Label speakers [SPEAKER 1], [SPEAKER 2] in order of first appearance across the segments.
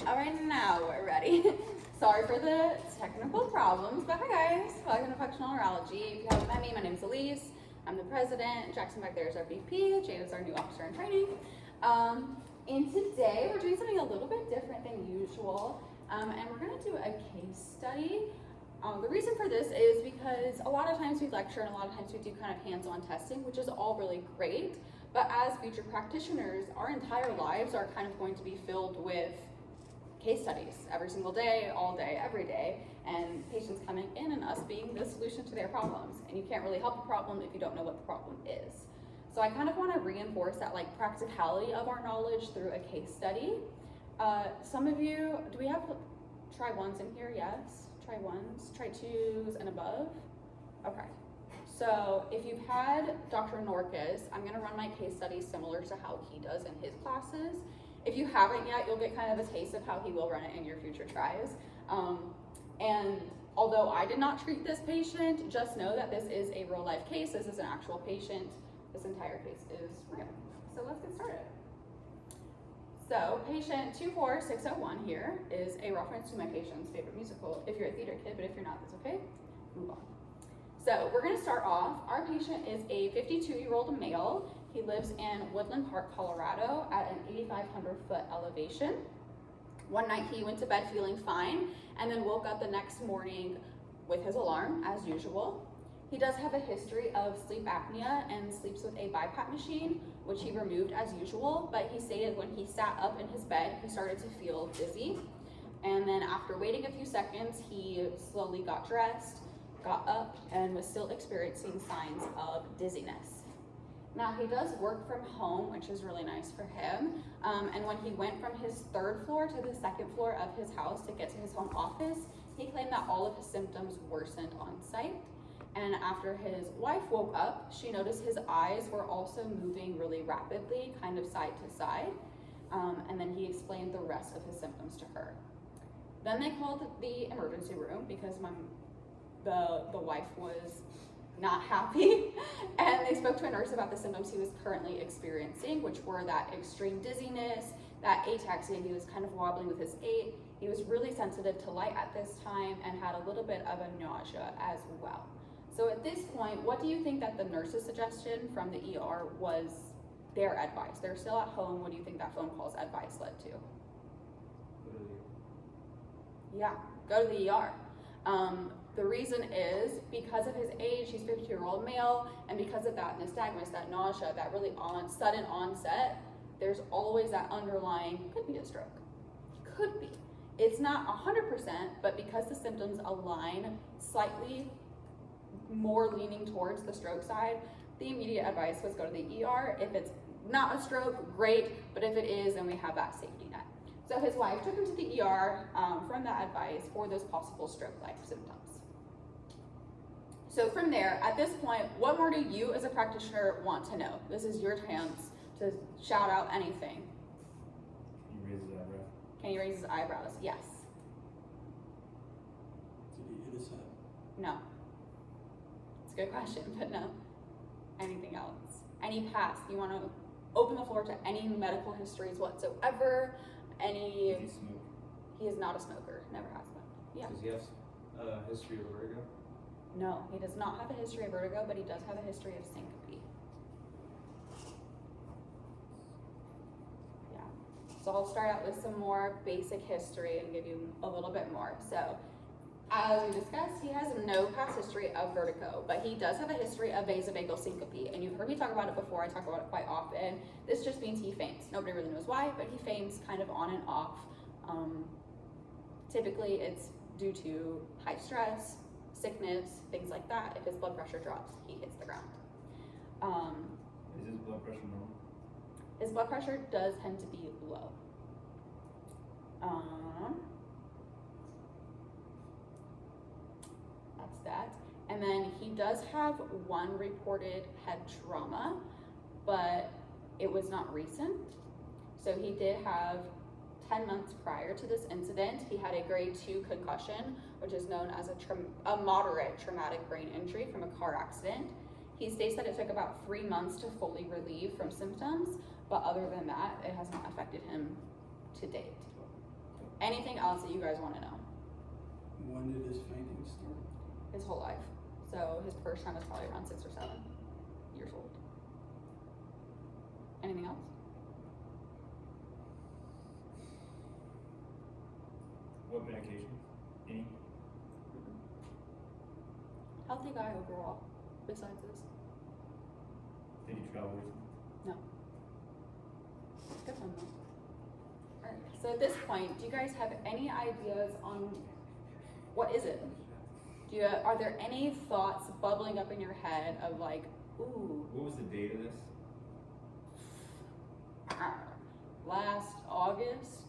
[SPEAKER 1] All right, now we're ready. Sorry for the technical problems, but hi guys, welcome to Functional Neurology. If you haven't met me, my name is Elise. I'm the president. Jackson back there is our VP. Jane is our new officer in training. And today we're doing something a little bit different than usual, and we're going to do a case study. The reason for this is because a lot of times we lecture and a lot of times we do kind of hands-on testing, which is all really great. But as future practitioners, our entire lives are kind of going to be filled with case studies every single day, all day, every day, and patients coming in and us being the solution to their problems. And you can't really help a problem if you don't know what the problem is. So I kind of want to reinforce that like practicality of our knowledge through a case study. Some of you, do we have try ones in here? Yes. Try ones, try twos and above. Okay. So if you've had Dr. Norkus, I'm going to run my case study similar to how he does in his classes. If you haven't yet, you'll get kind of a taste of how he will run it in your future tries. And although I did not treat this patient, just know that this is a real life case. This is an actual patient. This entire case is real. So let's get started. So patient 24601 here is a reference to my patient's favorite musical. If you're a theater kid, but if you're not, that's okay. Move on. So we're going to start off. Our patient is a 52-year-old male. He lives in Woodland Park, Colorado at an 8,500 foot elevation. One night he went to bed feeling fine and then woke up the next morning with his alarm as usual. He does have a history of sleep apnea and sleeps with a BiPAP machine, which he removed as usual, but he stated when he sat up in his bed, he started to feel dizzy. And then after waiting a few seconds, he slowly got dressed, got up, and was still experiencing signs of dizziness. Now he does work from home, which is really nice for him. And when he went from his third floor to the second floor of his house to get to his home office, he claimed that all of his symptoms worsened on site. And after his wife woke up, she noticed his eyes were also moving really rapidly, kind of side to side. And then he explained the rest of his symptoms to her. Then they called the emergency room because the wife was not happy. And they spoke to a nurse about the symptoms he was currently experiencing, which were that extreme dizziness, that ataxia. He was kind of wobbling with his gait. He was really sensitive to light at this time and had a little bit of a nausea as well. So at this point, what do you think that the nurse's suggestion from the ER was their advice? They're still at home. What do you think that phone call's advice led to? Yeah, go to the ER. The reason is because of his age, he's a 50-year-old male, and because of that nystagmus, that nausea, that really sudden onset, there's always that underlying, could be a stroke, could be. It's not 100%, but because the symptoms align slightly more leaning towards the stroke side, the immediate advice was go to the ER. If it's not a stroke, great, but if it is, then we have that safety net. So his wife took him to the ER from that advice for those possible stroke-like symptoms. So from there, at this point, what more do you as a practitioner want to know? This is your chance to shout out anything.
[SPEAKER 2] Can you raise his eyebrow?
[SPEAKER 1] Can you raise his eyebrows? Yes.
[SPEAKER 2] Did he hit his head?
[SPEAKER 1] No. It's a good question, but no. Anything else? Any past? You want to open the floor to any medical histories whatsoever? Any?
[SPEAKER 2] Does he smoke?
[SPEAKER 1] He is not a smoker. Never has been. Yeah.
[SPEAKER 2] Does he have a history of vertigo?
[SPEAKER 1] No, he does not have a history of vertigo, but he does have a history of syncope. Yeah. So I'll start out with some more basic history and give you a little bit more. So as we discussed, he has no past history of vertigo, but he does have a history of vasovagal syncope. And you've heard me talk about it before. I talk about it quite often. This just means he faints. Nobody really knows why, but he faints kind of on and off. Typically, it's due to high stress, sickness, things like that. If his blood pressure drops, he hits the ground.
[SPEAKER 2] Is his blood pressure normal?
[SPEAKER 1] His blood pressure does tend to be low. That's that. And then he does have one reported head trauma, but it was not recent. So he did have 10 months prior to this incident, he had a grade 2 concussion, which is known as a moderate traumatic brain injury from a car accident. He states that it took about 3 months to fully relieve from symptoms, but other than that, it has not affected him to date. Anything else that you guys want to know?
[SPEAKER 3] When did his fainting start?
[SPEAKER 1] His whole life. So his first time was probably around 6 or 7 years old. Anything else?
[SPEAKER 2] What medication? Any?
[SPEAKER 1] Healthy guy overall, besides this.
[SPEAKER 2] Did he travel recently?
[SPEAKER 1] No. Good one though. Alright, so at this point, do you guys have any ideas on what is it? Are there any thoughts bubbling up in your head of like, ooh,
[SPEAKER 2] What was the date of this?
[SPEAKER 1] last August?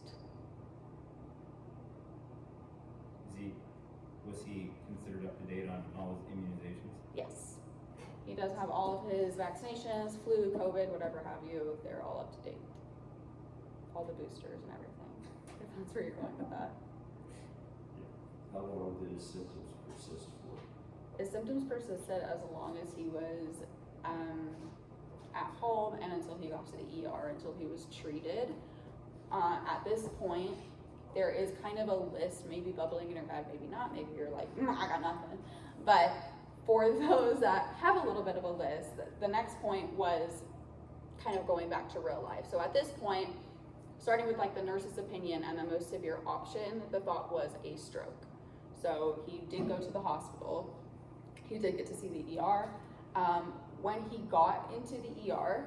[SPEAKER 2] Was he considered up to date on all his immunizations?
[SPEAKER 1] Yes. He does have all of his vaccinations, flu, COVID, whatever have you, they're all up to date. All the boosters and everything. If that's where you're going with that.
[SPEAKER 4] How long did his symptoms persist for?
[SPEAKER 1] His symptoms persisted as long as he was at home and until he got to the ER, until he was treated. At this point, there is kind of a list, maybe bubbling in your head, maybe not, maybe you're like, I got nothing. But for those that have a little bit of a list, the next point was kind of going back to real life. So at this point, starting with like the nurse's opinion and the most severe option, the thought was a stroke. So he did go to the hospital. He did get to see the ER. When he got into the ER,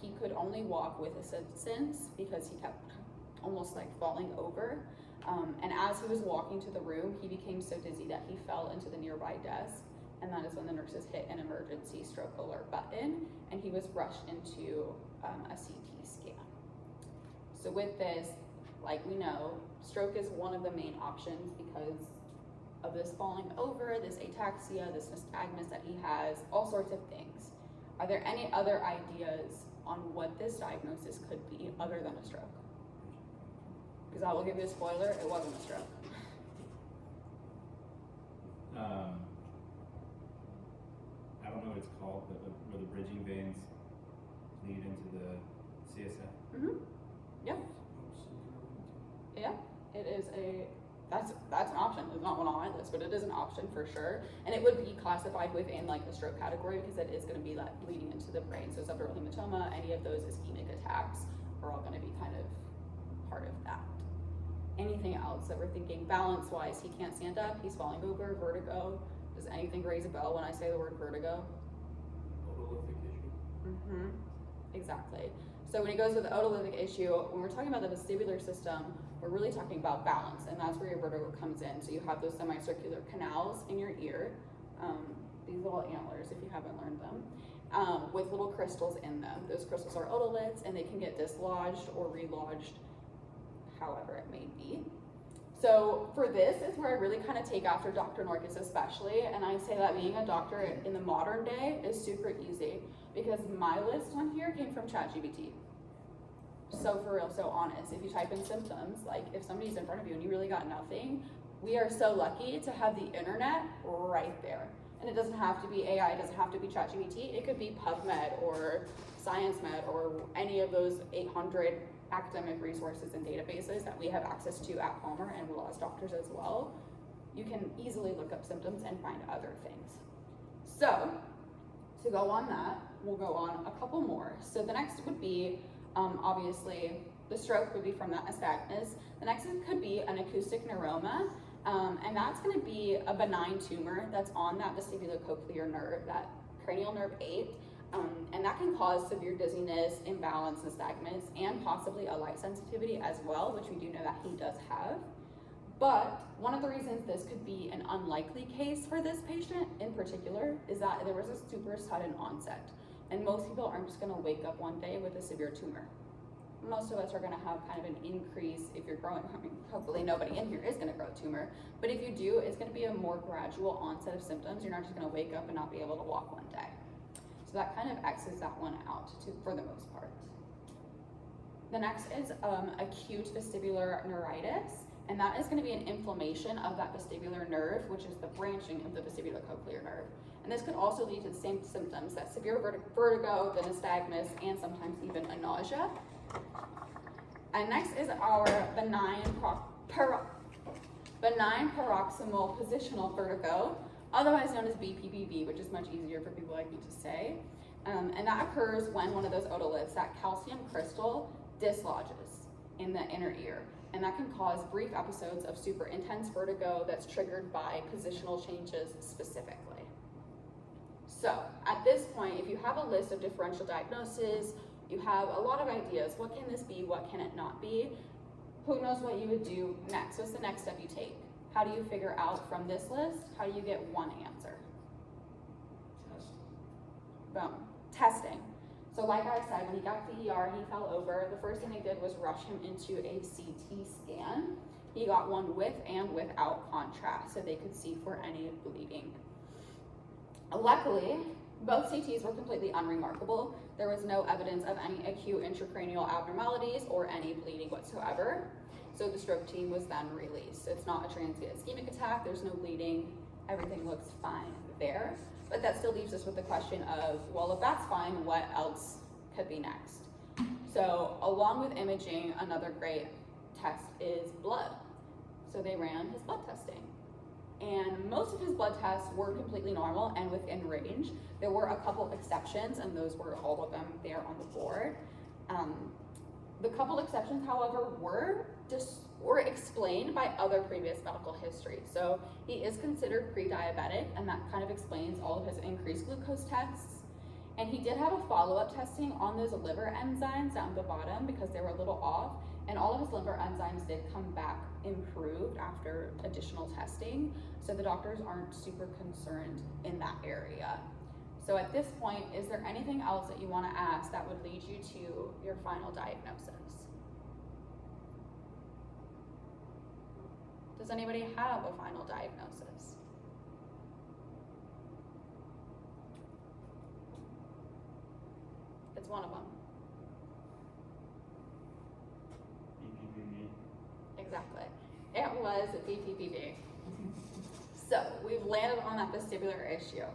[SPEAKER 1] he could only walk with assistance because he kept almost like falling over. And as he was walking to the room, he became so dizzy that he fell into the nearby desk. And that is when the nurses hit an emergency stroke alert button and he was rushed into a CT scan. So with this, like we know, stroke is one of the main options because of this falling over, this ataxia, this nystagmus that he has, all sorts of things. Are there any other ideas on what this diagnosis could be other than a stroke? Because I will give you a spoiler, it wasn't a stroke.
[SPEAKER 2] I don't know what it's called, but where the bridging veins lead into the CSF.
[SPEAKER 1] Mm-hmm. Yep. Yeah, it is that's an option. It's not one on my list, but it is an option for sure. And it would be classified within like the stroke category because it is going to be like bleeding into the brain. So subdural hematoma, any of those ischemic attacks are all going to be kind of part of that. Anything else that we're thinking balance-wise? He can't stand up, he's falling over, vertigo. Does anything raise a bell when I say the word vertigo?
[SPEAKER 4] Otolithic issue?
[SPEAKER 1] Mm-hmm. Exactly. So when he goes with the otolithic issue, when we're talking about the vestibular system, we're really talking about balance, and that's where your vertigo comes in. So you have those semicircular canals in your ear, these little antlers, if you haven't learned them, with little crystals in them. Those crystals are otoliths, and they can get dislodged or relodged, however it may be. So for this is where I really kind of take after Dr. Norkus especially, and I say that being a doctor in the modern day is super easy because my list on here came from ChatGPT. So for real, so honest. If you type in symptoms, like if somebody's in front of you and you really got nothing, we are so lucky to have the internet right there. And it doesn't have to be AI, it doesn't have to be ChatGPT, it could be PubMed or ScienceMed or any of those 800 academic resources and databases that we have access to at Palmer and will as doctors as well. You can easily look up symptoms and find other things. So to go on that, we'll go on a couple more. So the next would be, obviously, the stroke would be from that nystagmus. The next could be an acoustic neuroma, and that's going to be a benign tumor that's on that vestibulocochlear nerve, that cranial nerve 8. And that can cause severe dizziness, imbalance, nystagmus, and possibly a light sensitivity as well, which we do know that he does have. But one of the reasons this could be an unlikely case for this patient in particular is that there was a super sudden onset. And most people aren't just gonna wake up one day with a severe tumor. Most of us are gonna have kind of an increase if you're growing, I mean, hopefully nobody in here is gonna grow a tumor, but if you do, it's gonna be a more gradual onset of symptoms. You're not just gonna wake up and not be able to walk one day. So that kind of X's that one out for the most part. The next is acute vestibular neuritis, and that is going to be an inflammation of that vestibular nerve, which is the branching of the vestibulocochlear nerve. And this could also lead to the same symptoms, that severe vertigo, the nystagmus, and sometimes even a nausea. And next is our benign paroxysmal positional vertigo, otherwise known as BPPV, which is much easier for people like me to say. And that occurs when one of those otoliths, that calcium crystal, dislodges in the inner ear. And that can cause brief episodes of super intense vertigo that's triggered by positional changes specifically. So at this point, if you have a list of differential diagnoses, you have a lot of ideas. What can this be? What can it not be? Who knows what you would do next? What's the next step you take? How do you figure out from this list? How do you get one answer? Boom. Testing. So like I said, when he got to the ER, he fell over. The first thing they did was rush him into a CT scan. He got one with and without contrast so they could see for any bleeding. Luckily, both CTs were completely unremarkable. There was no evidence of any acute intracranial abnormalities or any bleeding whatsoever. So the stroke team was then released. It's not a transient ischemic attack, there's no bleeding, everything looks fine there. But that still leaves us with the question of, well, if that's fine, what else could be next? So along with imaging, another great test is blood. So they ran his blood testing. And most of his blood tests were completely normal and within range. There were a couple exceptions, and those were all of them there on the board. The couple exceptions, however, were explained by other previous medical history. So he is considered pre-diabetic, and that kind of explains all of his increased glucose tests. And he did have a follow-up testing on those liver enzymes down the bottom because they were a little off, and all of his liver enzymes did come back improved after additional testing. So the doctors aren't super concerned in that area. So at this point, is there anything else that you want to ask that would lead you to your final diagnosis? Does anybody have a final diagnosis? It's one of them.
[SPEAKER 4] BPPV.
[SPEAKER 1] Exactly. It was BPPV. So we've landed on that vestibular issue.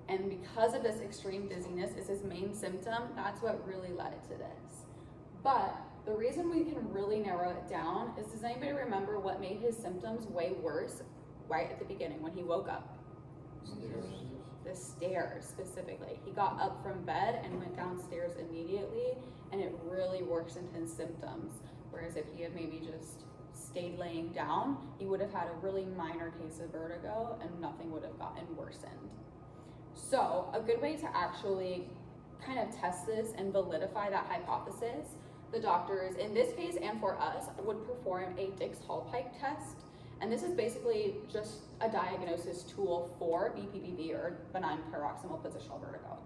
[SPEAKER 1] And because of this extreme dizziness is his main symptom, that's what really led it to this. But the reason we can really narrow it down is, does anybody remember what made his symptoms way worse right at the beginning when he woke up?
[SPEAKER 3] Stairs.
[SPEAKER 1] The stairs specifically. He got up from bed and went downstairs immediately, and it really worsened his symptoms. Whereas if he had maybe just stayed laying down, he would have had a really minor case of vertigo and nothing would have gotten worsened. So a good way to actually kind of test this and validify that hypothesis, the doctors, in this case and for us, would perform a Dix-Hallpike test. And this is basically just a diagnosis tool for BPPV, or benign paroxysmal positional vertigo.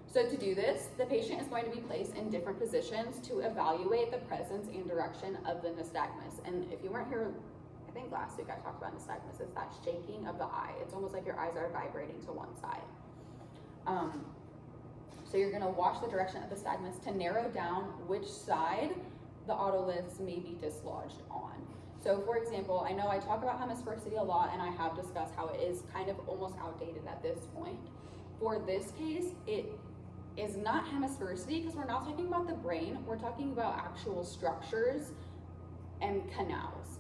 [SPEAKER 1] So to do this, the patient is going to be placed in different positions to evaluate the presence and direction of the nystagmus. And if you weren't here, I think last week I talked about nystagmus, it's that shaking of the eye. It's almost like your eyes are vibrating to one side. So you're gonna watch the direction of the nystagmus to narrow down which side the otoliths may be dislodged on. So for example, I know I talk about hemisphericity a lot, and I have discussed how it is kind of almost outdated at this point. For this case, it is not hemisphericity because we're not talking about the brain, we're talking about actual structures and canals.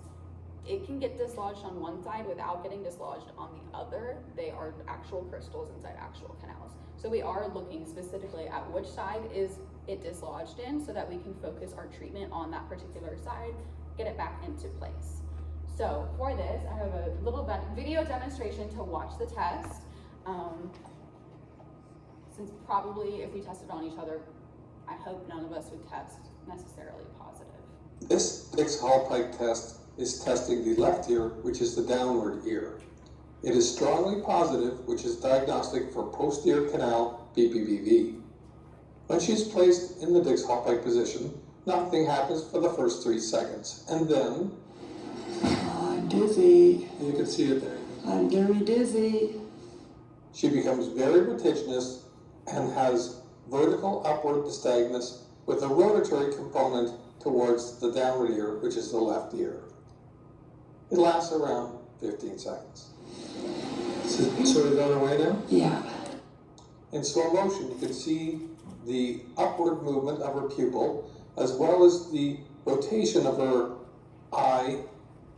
[SPEAKER 1] It can get dislodged on one side without getting dislodged on the other. They are actual crystals inside actual canals. So we are looking specifically at which side is it dislodged in so that we can focus our treatment on that particular side, get it back into place. So for this, I have a little video demonstration to watch the test. Since probably if we tested on each other, I hope none of us would test necessarily positive.
[SPEAKER 5] This Dix-Hallpike test is testing the left ear, which is the downward ear. It is strongly positive, which is diagnostic for posterior canal BPPV. When she is placed in the Dix-Hallpike position, nothing happens for the first 3 seconds, and then
[SPEAKER 6] I'm dizzy.
[SPEAKER 5] you can see it there.
[SPEAKER 6] I'm very dizzy.
[SPEAKER 5] She becomes very vertiginous and has vertical upward nystagmus with a rotatory component towards the downward ear, which is the left ear. It lasts around 15 seconds. So we've gone away now?
[SPEAKER 6] Yeah.
[SPEAKER 5] In slow motion, you can see the upward movement of her pupil, as well as the rotation of her eye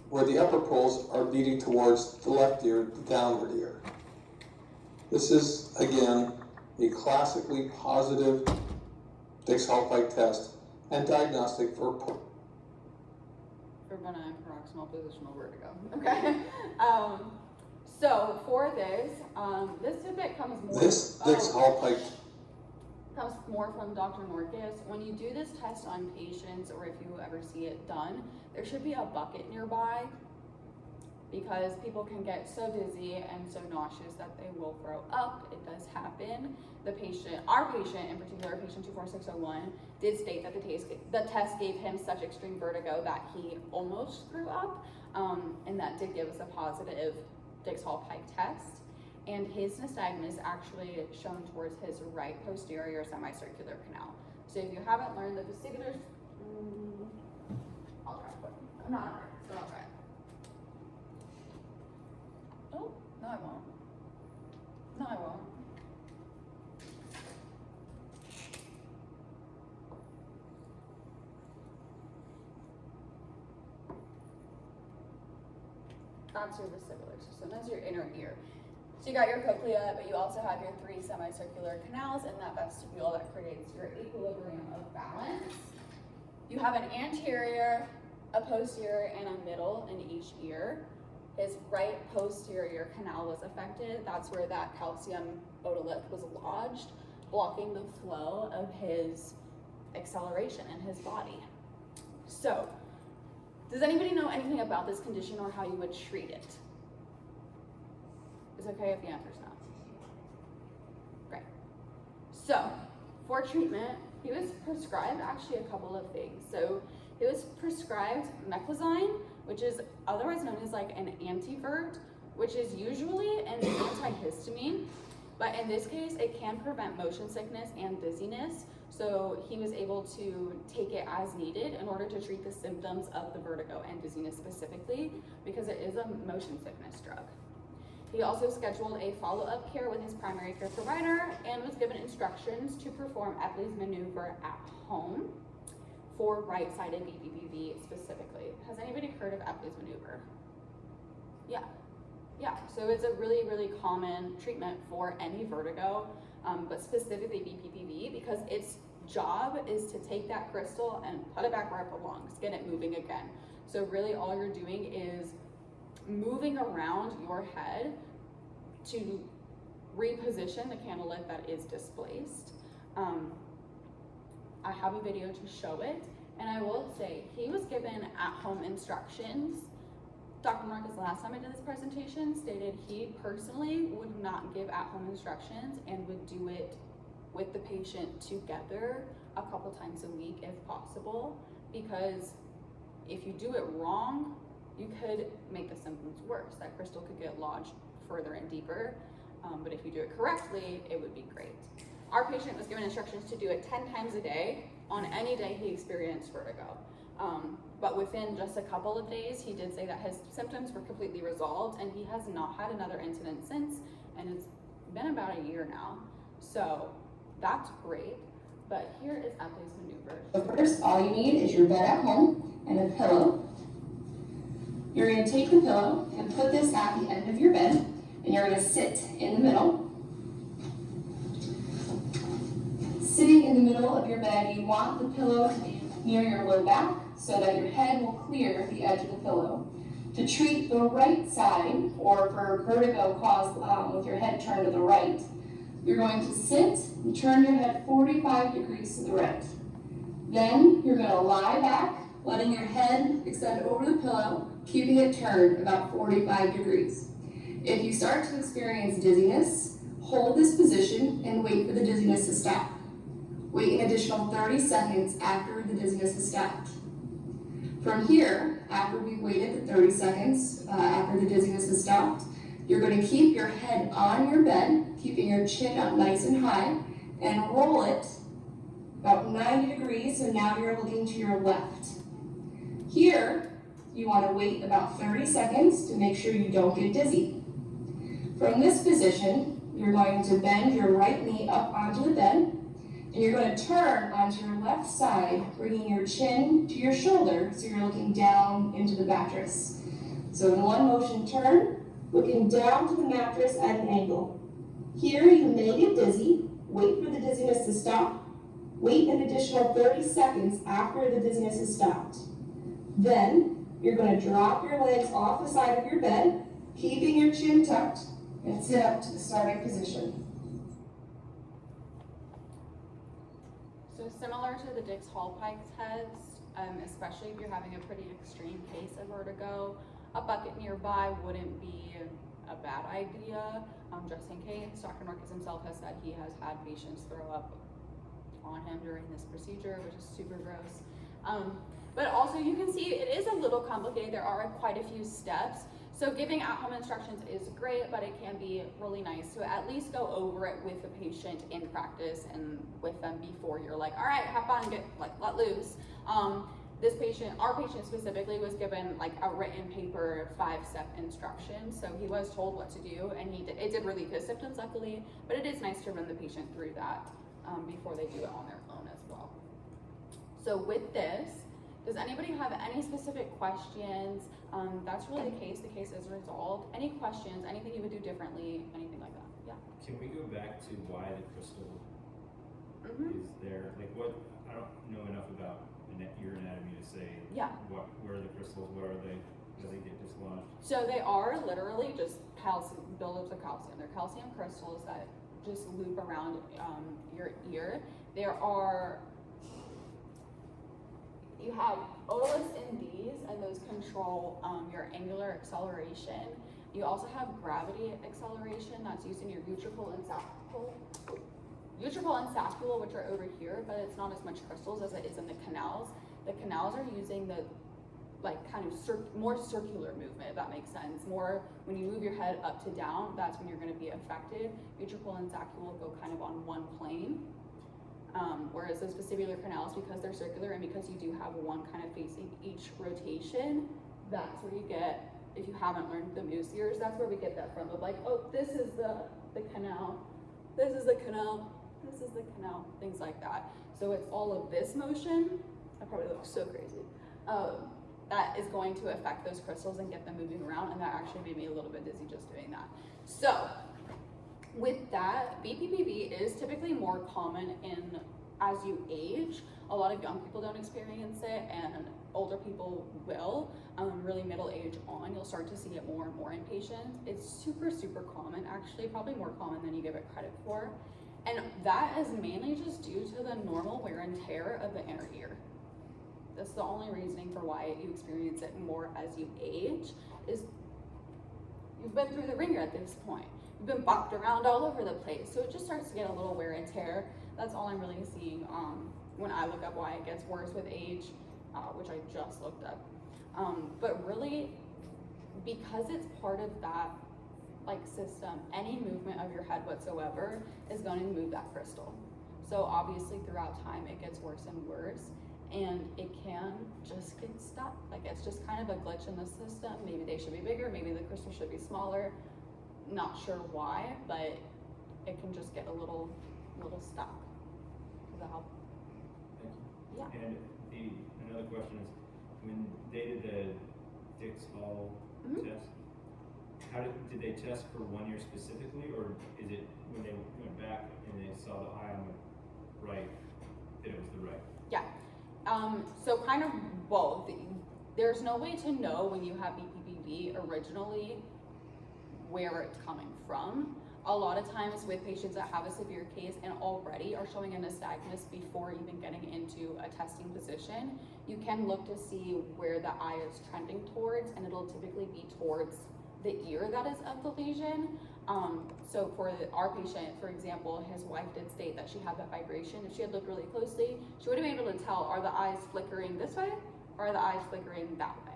[SPEAKER 5] where the upper poles are beating towards the left ear, the downward ear. This is, again, a classically positive Dix-Hallpike test and diagnostic for
[SPEAKER 1] proximal positional vertigo. Okay. So for this, this tidbit comes more.
[SPEAKER 5] this Dix-Hallpike.
[SPEAKER 1] Comes more from Dr. Norkus. When you do this test on patients, or if you ever see it done, there should be a bucket nearby, because people can get so dizzy and so nauseous that they will throw up. It does happen. Our patient in particular, patient 24601, did state that the test gave him such extreme vertigo that he almost threw up, and that did give us a positive Dix-Hallpike test. And his nystagmus is actually shown towards his right posterior semicircular canal. So if you haven't learned the vestibular, I'll try to put it. I'm not sure, so I'll try it. Oh, no I won't. No I won't. That's your vestibular system, that's your inner ear. So you got your cochlea, but you also have your 3 semicircular canals in that vestibule that creates your equilibrium of balance. You have an anterior, a posterior, and a middle in each ear. His right posterior canal was affected. That's where that calcium otolith was lodged, blocking the flow of his acceleration in his body. So, does anybody know anything about this condition or how you would treat it? It's okay if the answer's no. Great. So, for treatment, he was prescribed actually a couple of things. So, he was prescribed meclizine, which is otherwise known as like an antivert, which is usually an antihistamine, but in this case, it can prevent motion sickness and dizziness. So he was able to take it as needed in order to treat the symptoms of the vertigo and dizziness specifically, because it is a motion sickness drug. He also scheduled a follow-up care with his primary care provider and was given instructions to perform Epley's maneuver at home for right-sided BPPV specifically. Has anybody heard of Epley's maneuver? Yeah, so it's a really, really common treatment for any vertigo, but specifically BPPV, because its job is to take that crystal and put it back where it belongs, get it moving again. So really all you're doing is moving around your head to reposition the canalith that is displaced. I have a video to show it, and I will say he was given at-home instructions. Dr. Marcus, last time I did this presentation, stated he personally would not give at-home instructions and would do it with the patient together a couple times a week if possible, because if you do it wrong, you could make the symptoms worse. That crystal could get lodged further and deeper, but if you do it correctly, it would be great. Our patient was given instructions to do it 10 times a day on any day he experienced vertigo. But within just a couple of days, he did say that his symptoms were completely resolved, and he has not had another incident since, and it's been about a year now. So that's great, but here is Epley's maneuver.
[SPEAKER 7] So first, all you need is your bed at home and a pillow. You're going to take the pillow and put this at the end of your bed, and you're going to sit in the middle. Sitting in the middle of your bed, you want the pillow to be near your low back so that your head will clear the edge of the pillow. To treat the right side, or for vertigo caused with your head turned to the right, you're going to sit and turn your head 45 degrees to the right. Then you're going to lie back, letting your head extend over the pillow, keeping it turned about 45 degrees. If you start to experience dizziness, hold this position and wait for the dizziness to stop. Wait an additional 30 seconds after the dizziness has stopped. From here, after we've waited the 30 seconds after the dizziness has stopped, you're going to keep your head on your bed, keeping your chin up nice and high, and roll it about 90 degrees, so now you're looking to your left. Here, you want to wait about 30 seconds to make sure you don't get dizzy. From this position, you're going to bend your right knee up onto the bed, And you're going to turn onto your left side, bringing your chin to your shoulder so you're looking down into the mattress. So in one motion, turn, looking down to the mattress at an angle. Here you may get dizzy. Wait for the dizziness to stop. Wait an additional 30 seconds after the dizziness has stopped. Then you're going to drop your legs off the side of your bed, keeping your chin tucked, and sit up to the starting position.
[SPEAKER 1] So similar to the Dix-Hallpike test, especially if you're having a pretty extreme case of vertigo, a bucket nearby wouldn't be a bad idea, just in case. Dr. Marcus himself has said he has had patients throw up on him during this procedure, which is super gross. But also you can see it is a little complicated. There are quite a few steps. So giving at-home instructions is great, but it can be really nice to at least go over it with the patient in practice and with them before you're like, all right, have fun, let loose. Our patient specifically was given like a written paper 5-step instruction. So he was told what to do, and it did relieve his symptoms luckily, but it is nice to run the patient through that before they do it on their own as well. So with this, does anybody have any specific questions? That's really the case. The case is resolved. Any questions, anything you would do differently, anything like that? Yeah.
[SPEAKER 2] Can we go back to why the crystal is there? Like what, I don't know enough about your anatomy to say where are the crystals, where are they, do they get dislodged?
[SPEAKER 1] So they are literally just calcium, buildups of calcium. They're calcium crystals that just loop around your ear. You have otoliths in these, and those control your angular acceleration. You also have gravity acceleration that's used in your utricle and sacral. Utricle and sacral, which are over here, but it's not as much crystals as it is in the canals. The canals are using the kind of more circular movement, if that makes sense. More when you move your head up to down, that's when you're going to be affected. Utricle and sacral go kind of on one plane. Whereas those vestibular canals, because they're circular and because you do have one kind of facing each rotation, that's where you get, if you haven't learned the moose ears, that's where we get that from, of like, oh, this is the canal, this is the canal, this is the canal, things like that. So it's all of this motion, I probably look so crazy, that is going to affect those crystals and get them moving around, and that actually made me a little bit dizzy just doing that. So, with that, BPPV is typically more common as you age. A lot of young people don't experience it, and older people will. Really middle age on, you'll start to see it more and more in patients. It's super, super common, actually, probably more common than you give it credit for. And that is mainly just due to the normal wear and tear of the inner ear. That's the only reasoning for why you experience it more as you age, is you've been through the ringer at this point. You've been bopped around all over the place, so it just starts to get a little wear and tear. That's all I'm really seeing when I look up why it gets worse with age, which I just looked up. But really, because it's part of that system, any movement of your head whatsoever is going to move that crystal. So obviously throughout time it gets worse and worse, and it can just get stuck. It's just kind of a glitch in the system. Maybe they should be bigger, maybe the crystal should be smaller. Not sure why, but it can just get a little stuck. Does that help?
[SPEAKER 2] Thank you.
[SPEAKER 1] Yeah.
[SPEAKER 2] And another question is, when they did the Dix-Hall test, did they test for 1 year specifically, or is it when they went back and they saw the eye on the right, that it was the right?
[SPEAKER 1] Yeah. So kind of both. There's no way to know when you have BPPV originally where it's coming from. A lot of times with patients that have a severe case and already are showing a nystagmus before even getting into a testing position, you can look to see where the eye is trending towards, and it'll typically be towards the ear that is of the lesion. So for our patient, for example, his wife did state that she had that vibration. If she had looked really closely, she would have been able to tell, are the eyes flickering this way or are the eyes flickering that way?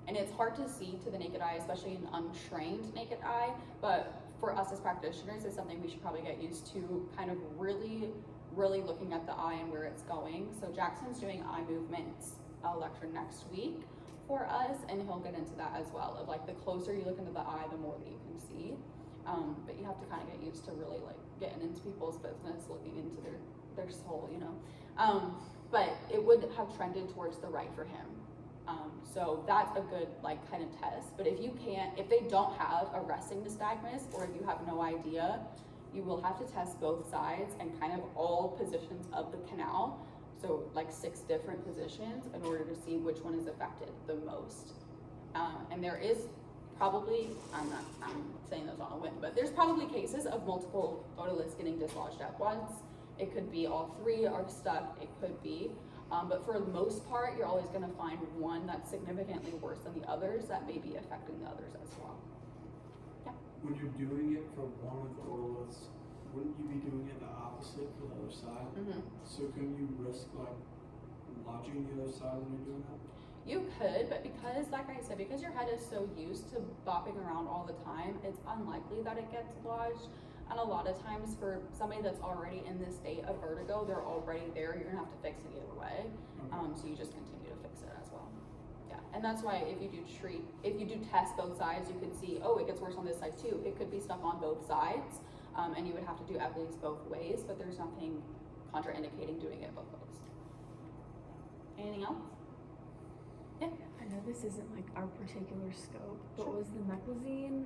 [SPEAKER 1] And it's hard to see to the naked eye, especially an untrained naked eye, but for us as practitioners, it's something we should probably get used to, kind of really looking at the eye and where it's going. So Jackson's doing eye movements lecture next week for us, and he'll get into that as well, of the closer you look into the eye, the more that you can see. But you have to kind of get used to really getting into people's business, looking into their soul, you know. But it would have trended towards the right for him. So that's a good like kind of test. But if they don't have a resting nystagmus, or if you have no idea, you will have to test both sides and kind of all positions of the canal. So like 6 different positions in order to see which one is affected the most. And there is probably, I'm saying those on a whim, but there's probably cases of multiple otoliths getting dislodged at once. It could be all 3 are stuck, it could be. But for the most part, you're always gonna find one that's significantly worse than the others that may be affecting the others as well. Yeah.
[SPEAKER 3] When you're doing it for one of the otoliths, wouldn't you be doing it the opposite for the other side?
[SPEAKER 1] Mm-hmm.
[SPEAKER 3] So can you risk like lodging the other side when you're doing that?
[SPEAKER 1] You could, but because, like I said, because your head is so used to bopping around all the time, it's unlikely that it gets lodged. And a lot of times for somebody that's already in this state of vertigo, they're already there, you're gonna have to fix it either way. So you just continue to fix it as well. Yeah, and that's why if you do test both sides, you could see, oh, it gets worse on this side too. It could be stuck on both sides, and you would have to do at least both ways, but there's nothing contraindicating doing it both ways. Anything else? Yeah.
[SPEAKER 8] I know this isn't like our particular scope, but
[SPEAKER 1] Sure.
[SPEAKER 8] was the meclizine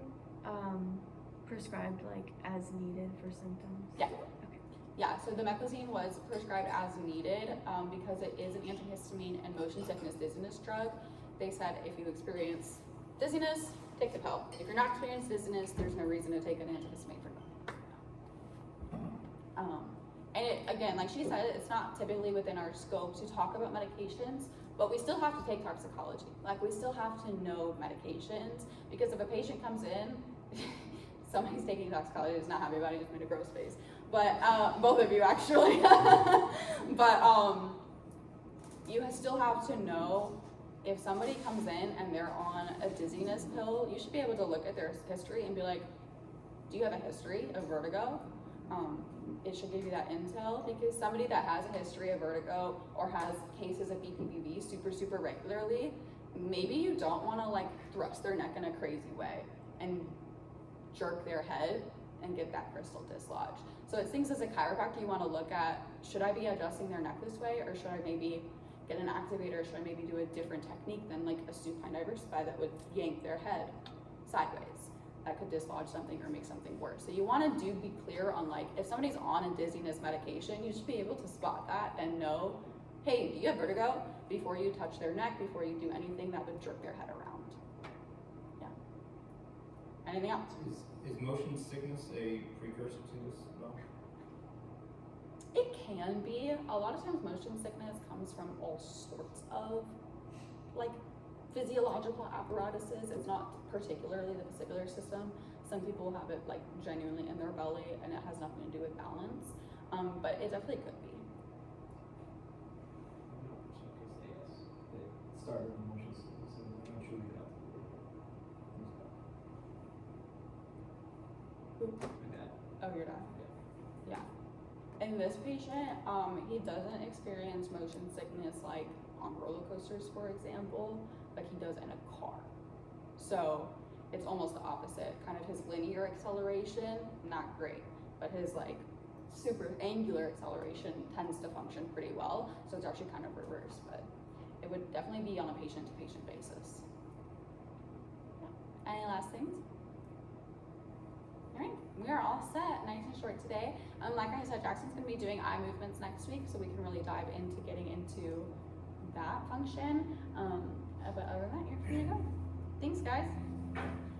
[SPEAKER 8] prescribed like as needed for symptoms?
[SPEAKER 1] Yeah.
[SPEAKER 8] Okay.
[SPEAKER 1] Yeah, so the meclizine was prescribed as needed because it is an antihistamine and motion sickness dizziness drug. They said if you experience dizziness, take the pill. If you're not experiencing dizziness, there's no reason to take an antihistamine for that. And it, again, like she said, it's not typically within our scope to talk about medications, but we still have to take toxicology. Like we still have to know medications because if a patient comes in, somebody's taking toxicology is not happy about it, just made a gross face. But both of you actually. But you still have to know if somebody comes in and they're on a dizziness pill, you should be able to look at their history and be like, do you have a history of vertigo? It should give you that intel because somebody that has a history of vertigo or has cases of BPPV super regularly, maybe you don't want to like thrust their neck in a crazy way and jerk their head and get that crystal dislodged. So it's things as a chiropractor you want to look at, should I be adjusting their neck this way or should I maybe get an activator, should I maybe do a different technique than like a supine diversify that would yank their head sideways? That could dislodge something or make something worse. So you want to be clear on like, if somebody's on a dizziness medication, you should be able to spot that and know, hey, do you have vertigo? Before you touch their neck, before you do anything that would jerk their head around. Yeah. Anything else?
[SPEAKER 2] Is motion sickness a precursor to this though?
[SPEAKER 1] It can be. A lot of times motion sickness comes from all sorts of like physiological apparatuses. It's not particularly the vesicular system. Some people have it like genuinely in their belly and it has nothing to do with balance. But it definitely could be.
[SPEAKER 4] It started in motion sickness and eventually got to my dad.
[SPEAKER 1] Oh, your dad? Yeah. And this patient, he doesn't experience motion sickness like on roller coasters, for example, but he does in a car. So it's almost the opposite. Kind of his linear acceleration, not great, but his like super angular acceleration tends to function pretty well. So it's actually kind of reversed, but it would definitely be on a patient-to-patient basis. Yeah. Any last things? All right, we are all set, nice and short today. Like I said, Jackson's gonna be doing eye movements next week, so we can really dive into getting into that function. But other than that, you're free to go. Thanks, guys.